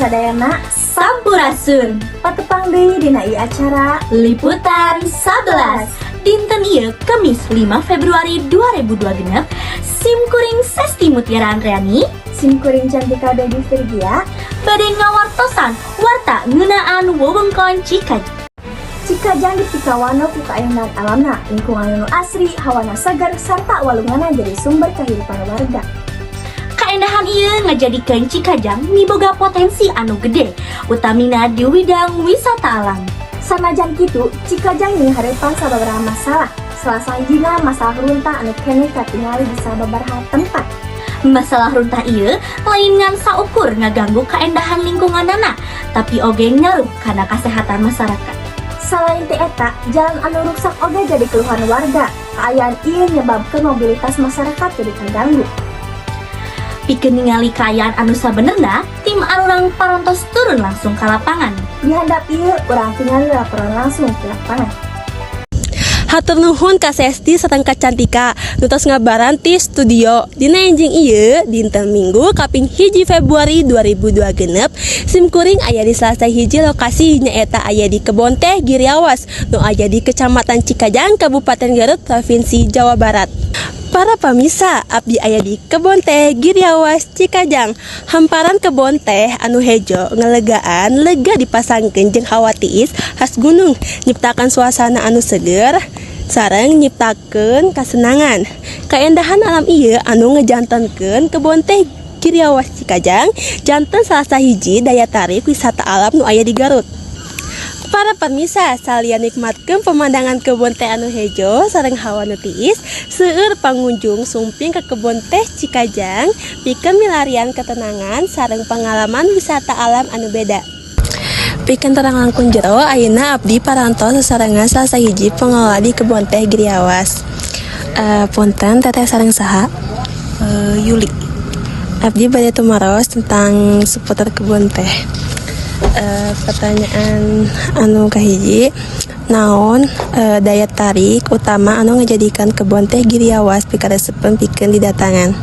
sadayana Sampurasun patepang deui dina ieu acara Liputan 11 Dinten ieu Kemis 5 Februari 2026 Simkuring Sesti Mutiara Andreani Simkuring Cantika Baby Virgia bade ngawartosan warta ngeunaan wewengkon Cikajang dipikawano ku kaendahan alamna, lingkungan anu asri, hawana segar, sarta walunganna jadi sumber kehidupan warga. Kaendahan ieu ngajadikeun Cikajang miboga potensi anu gede, utamina di widang wisata alam. Sanajan kitu, Cikajang ini hareupan sababaraha masalah. Salah sahijina masalah runtah anu keneh katingali di sababaraha tempat. Masalah runtah ieu lain ngan saukur ngaganggu kaendahan lingkunganana, tapi oge ngaruh kana kasehatan masyarakat. Selain ti eta, jalan anu rusak oge jadi keluhan warga. Kaayaan ieu nyebabkeun mobilitas masyarakat jadi terganggu. Pikeun ningali kaayaan anu sabenerna, tim arurang parantos turun langsung ka lapangan. Di handap ieu urang tingali laporan langsung ke lapangan. Hatur nuhun ka Sesti sareng ka Cantika nutos ngabaran ti studio. Dina enjing ieu dinten Minggu kaping 1 Februari 2026 simkuring aya di salah sahiji lokasi nyaeta aya di Kebon Teh Giriawas nu aya di Kecamatan Cikajang Kabupaten Garut Provinsi Jawa Barat. Para pamisa, abdi aya di Kebon Teh Giriawas Cikajang. Hamparan kebon teh anu hejo ngelegaan lega dipasangkeun jeung hawa tiis khas gunung, nyiptakan suasana anu seger sareng nyiptakeun kasenangan. Kaendahan alam ieu anu ngejantenkeun Kebon Teh Giriawas Cikajang janten salah sahiji daya tarik wisata alam nu aya di Garut. Para permisa salian nikmatkeun pemandangan kebon teh anu hejo sareng hawa nu tiis, seueur pangunjung sumping ke Kebon Teh Cikajang pikeun milarian ketenangan sareng pengalaman wisata alam anu beda. Pikeun terang langkung jero ayeuna abdi parantos sasarengan salah sahiji pengelola di Kebon Teh Giriawas. Punten teteh sareng saha? Yuli. Abdi bade tumaros tentang seputar kebon teh. Pertanyaan anu kahiji, naon daya tarik utama anu ngejadikan Kebon Teh Giriawas pikaresepen pikeun didatangan?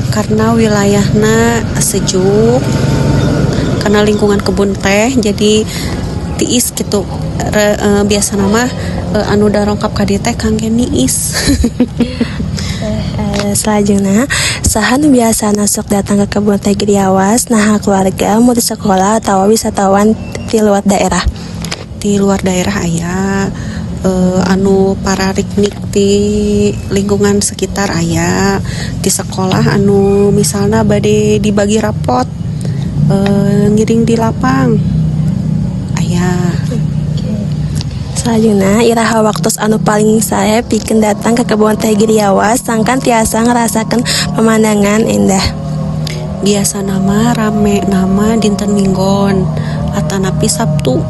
Karena wilayahna sejuk, karena lingkungan kebun teh jadi tiis gitu. Biasa nama anu darongkap ka dieu teh kangge niis. Selanjutnya, saha nu biasana sok datang ke Kebon Teh Giriawas nah keluarga mau di sekolah atau wisatawan di luar daerah? Di luar daerah aya anu para piknik di lingkungan sekitar aya, di sekolah anu misalnya bade dibagi rapot ngiring di lapang aya. Selanjutnya, iraha waktos anu paling saya pikeun datang ke Kebon Teh Giriawas sangkan tiasa ngerasakan pemandangan indah. Biasa nama rame nama dinten Minggon atanapi Sabtu.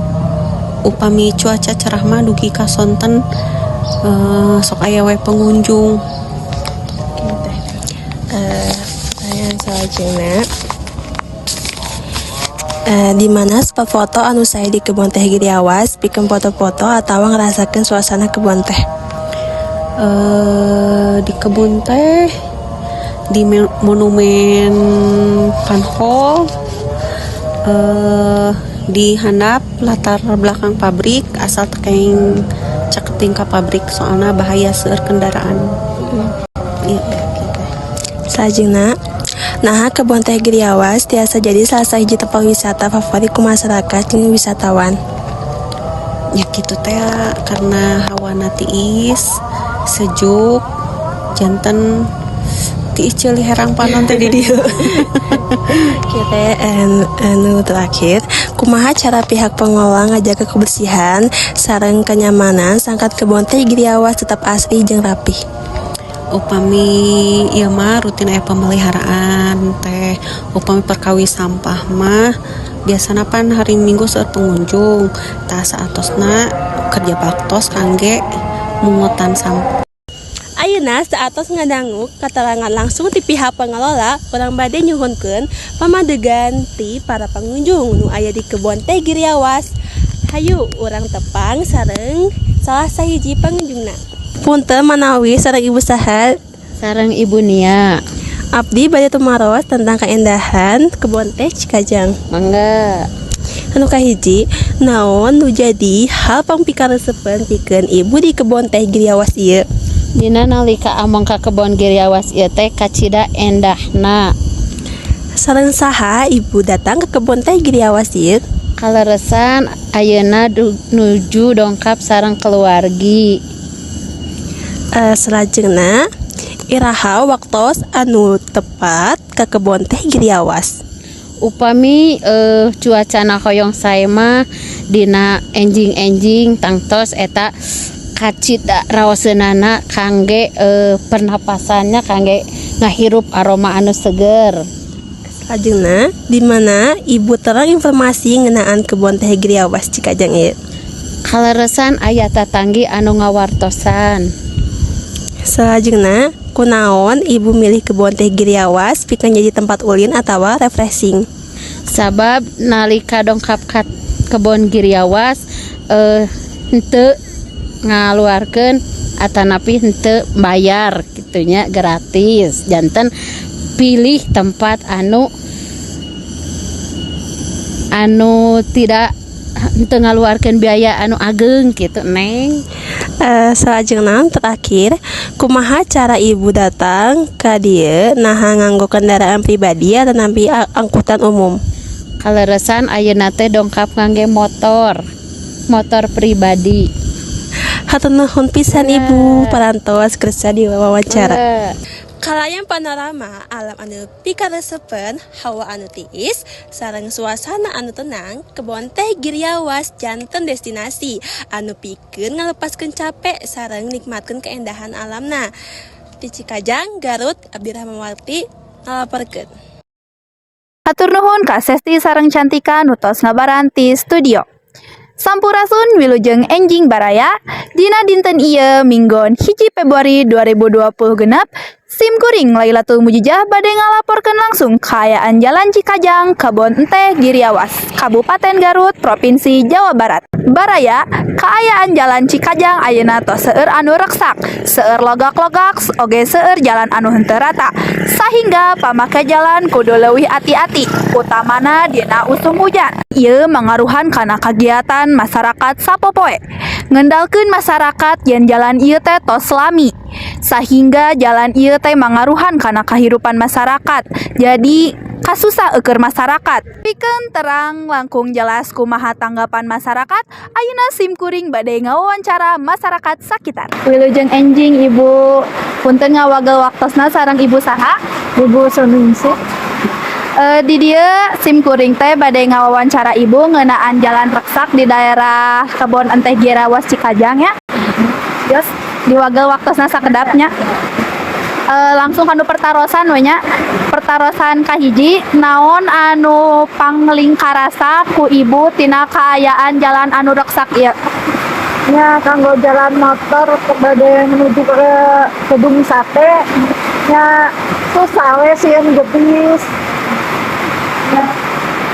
Upami cuaca cerah mah dugi ka sonten sok aya we pengunjung. Pertanyaan selanjutnya, di mana spot foto anu saya di Kebon Teh Giriawas pikeun foto-foto atau ngerasakan suasana kebon teh? Di kebun teh di monumen Panhol, di handap latar belakang pabrik asal tekeng caketing ka pabrik soalnya bahaya seueur kendaraan. Selanjutnya, nah Kebon Teh Giriawas tiasa jadi salah sahiji tempat wisata favorit ku masyarakat jeung wisatawan. Ya gitu teh karena hawana tiis, sejuk, janten tiis ceuli herang panon teh di dieu. Kita anu terakhir, kumaha cara pihak pengelola ngajaga kebersihan sareng kenyamanan sangkat Kebon Teh Giriawas tetap asri jeung rapih? Upami ieu mah rutin aya pemeliharaan teh. Upami perkawi sampah mah biasana pan hari Minggu seueur pengunjung tah saatosna kerja baktos kangge mungutan sampah. Ayeuna saatos ngadangu keterangan langsung ti pihak pengelola, urang bade nyuhunkeun pamadegan ti para pengunjung nu aya di Kebon Teh Giriawas. Hayu urang tepang sareng salah sahiji pengunjungna. Punten manawi sareng Ibu saha? Sareng Ibu Nia. Abdi bade tumaros tentang keindahan kebon teh Cikajang. Mangga. Anu kahiji, naon nu jadi hal pangpikaresepen pikeun ibu di kebon teh Giriawas ieu? Dina nalika among ka kebon Giriawas ieu teh kacida endahna. Sareng saha ibu datang ke kebon teh Giriawas ieu? Kaleresan ayeuna nuju dongkap sareng keluargi. Selajengna iraha waktos anu tepat ke kebon teh Giriawas. Upami cuacana hoyong sae mah dina enjing-enjing tangtos eta kacida raoseunana kangge pernapasannya kangge ngahirup aroma anu seger. Selajengna di mana ibu terang informasi ngeunaan kebon teh Giriawas Cikajang ieu? Kaleresan aya tatanggi anu ngawartosan. Selajengna kunaon ibu milih kebon teh Giriawas pikeun jadi tempat ulin atawa refreshing? Sabab nalika dongkap ka kebon Giriawas henteu ngaluarkeun atanapi henteu bayar gitunya, gratis. Janten pilih tempat anu tidak henteu ngaluarkeun biaya anu ageng gitu neng. Selajengna terakhir, kumaha cara ibu datang ka dieu naha nganggo kendaraan pribadi atau nampi angkutan umum? Kaleresan ayeuna teh dongkap ngangge motor pribadi. Hatur nuhun pisan ibu parantos kerja di wawancara. Kalayan panorama alam anu pikaresepen, hawa anu tiis, sareng suasana anu tenang, kebon teh Giriawas janten destinasi anu pikeun ngalepaskeun capek sareng nikmatkeun keindahan alamna. Di Cikajang, Garut, Abdi Rahmawati ngalaporkeun. Hatur nuhun Kak Sesti sareng Cantika nutos ngabaranti studio. Sampurasun wilujeng enjing baraya dina dinten ieu Minggon 1 Februari 2020 genep simkuring Lailatul Mujijah bade ngalaporkeun langsung kaayaan Jalan Cikajang Kebon Teh Giriawas Kabupaten Garut Provinsi Jawa Barat. Baraya kaayaan Jalan Cikajang ayeuna tos seueur anu reksak, seueur logak-logak oge seueur jalan anu henteu rata. Sahingga pamake jalan kudu leuwih ati-ati utamana dina usum hujan. Ieu mangaruhan kana kagiatan masyarakat sapopoe. Ngendalkeun masyarakat yen jalan ieu teh tos lami. Sahingga jalan ieu teh mangaruhan kana kahirupan masyarakat. Jadi kasusah eukeur masyarakat. Pikeun terang langkung jelas kumaha tanggapan masyarakat, ayeuna simkuring bade ngawawancara masyarakat sakitar. Wilujeng enjing Ibu, punten ngawagel waktosna sareng Ibu saha? Ibu Suningsih. Di dieu simkuring teh bade ngawawancara Ibu ngeunaan jalan reksak di daerah Kebon Teh Giriawas Cikajang ya. Yes, diwagel waktosna sakedapnya. Langsung kanu pertarosan we nya. Pertarosan kahiji naon anu panglingkarasa ku Ibu tina kaayaan jalan anu reksak ieu? nya kanggo jalan motor bade menuju ke Kedung Sate nya susah we sieun gebis.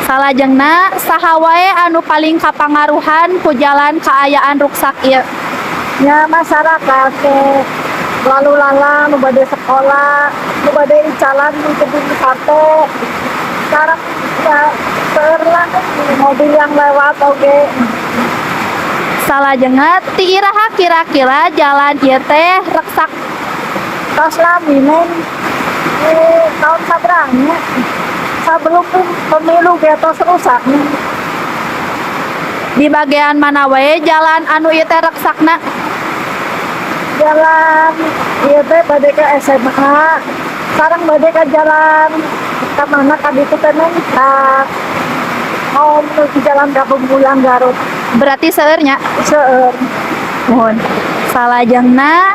Salajengna saha wae anu paling kapangaruhan ku jalan kaayaan ruksak ieu? Nya masyarakat lalu lalang nu bade sekolah, nu bade jalan di Kedung Sate. Sekarang ya seueur lah mobil yang lewat oge. Salajengna ti iraha kira-kira jalan ieu teh reksak Tos lami neng tahun sabrangnya sebelum pemilu ge tos rusak nih. di bagian mana wae jalan anu ieu teh reksakna? Jalan ieu teh bade ka SMA, sareng bade ka jalan ka mana ka ditu teh neng ka mau menuju jalan Kampung Bulang Garut. Berarti seueur nya? Seueur. Mohon. Salajengna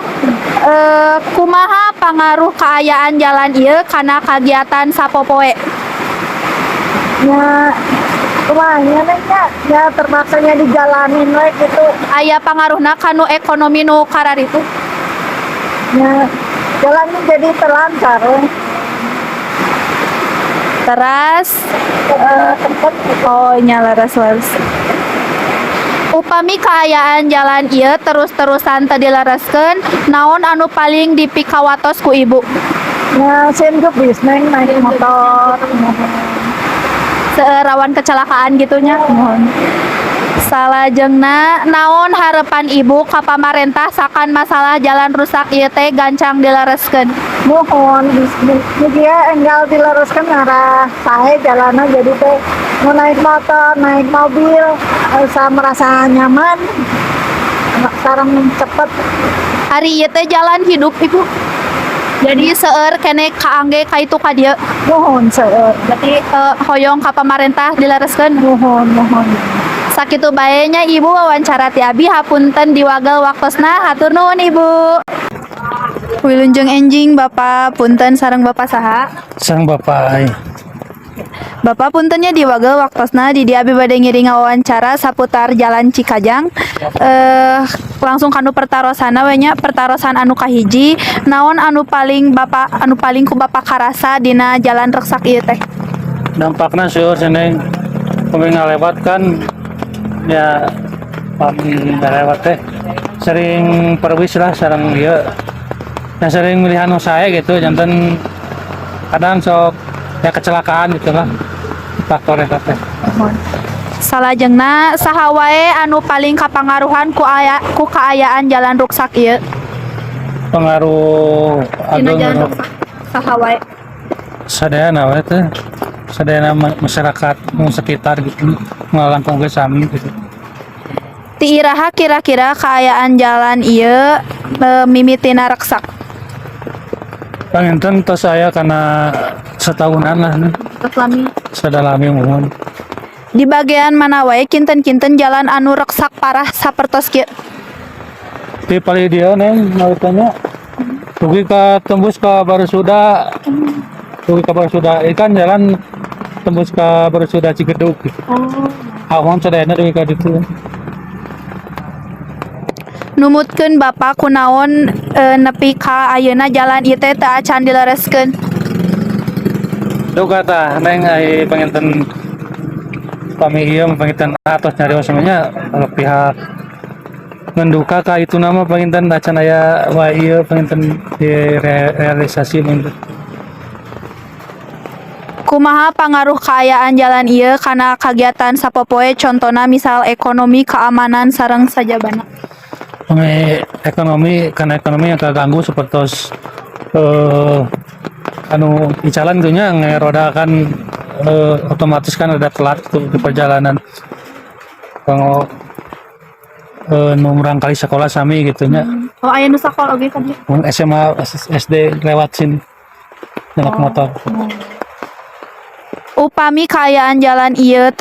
kumaha pangaruh kaayaan jalan ieu kana kagiatan sapopoe? Nya kumanya neng ya terpaksanya dijalanin we gitu. Aya pangaruhna kanu ekonomi nu kararitu? Nya jalannya jadi terlancar we. Teras Tempat oh nya leres-leres. Upami kaayaan jalan ieu terus-terusan teu dilereskeun, naon anu paling dipikawatos ku Ibu? Ya, sen ke bis neng naik motor. Rawan kecelakaan gitunya. Mohon. Salajengna naon harapan ibu ka pamarentah sakan masalah jalan rusak ieu teh gancang dilereskeun. Mohon dia enggal diluruskan arah saya jalannya jadi teh mau naik motor, naik mobil, saya merasa nyaman. Sekarang cepet. Hari ieu teh jalan hidup ibu. Jadi seueur kene kaangge ka itu ka dieu. Mohon seueur. Berarti hoyong ka pamarentah dilereskeun. Mohon. Sakitu bae nya ibu wawancara ti abi hapunten diwagel waktosna. Hatur nuhun ibu. Wilujeng enjing bapak punten sareng bapak saha. Sang bapak Bapak puntennya diwagel waktosna di dia abi bade ngiring wawancara saputar jalan Cikajang. Langsung kanu pertarosana we nya pertarosan anu kahiji naon anu paling ku bapak karasa dina jalan reksak ieu teh. dampakna seueur ceneng kami ngalewat kan ya kami ngalewat teh sering perwis lah sareng ieu ya sering milihan saya gitu jantan kadang sok ya kecelakaan gitu lah faktor eta teh. Salajengna saha wae anu paling kapangaruhan ku kaayaan jalan ruksak ieu? Pengaruh Dina ageng jalan ruksak saha wae? sadayana we teh sadayana masyarakat nu sekitar gitu ngalangkung ge sami gitu. Ti iraha kira-kira kaayaan jalan ieu mimitina reksak. Panginten tos saya karena setahunan lah nih. Terus lami Sadalami mohon. di bagian mana wae kinten-kinten jalan anu reksak parah sapertos kieu? Di paling dia neng nautanya pergi ke tembus ke Barusuda ikan jalan tembus ke Barusuda Cigedug gitu. Awon sadayana deui ka ditu. Numutkeun bapak kunaon nepi ka ayeuna jalan ieu teh teu acan dilereskeun. Duh kata neng ai panginten kami ieu panginten atos nyari semuanya kalau pihak menduka ka itu nama panginten acan aya wa ieu panginten direalisasi panginten. Kumaha pangaruh kaayaan jalan ieu kana kagiatan sapopoe contona misal ekonomi, keamanan sareng sajabana. Ekonomi karena ekonomi yang kaganggu seperti anu di jalan gitu nya ngeroda kan otomatis kan ada telat tuh di perjalanan kalau nomorang kali sekolah sami gitu nya Oh aya nu sakola oge tadi. SMA SD lewat sini naik motor. Upami kaayaan jalan ieu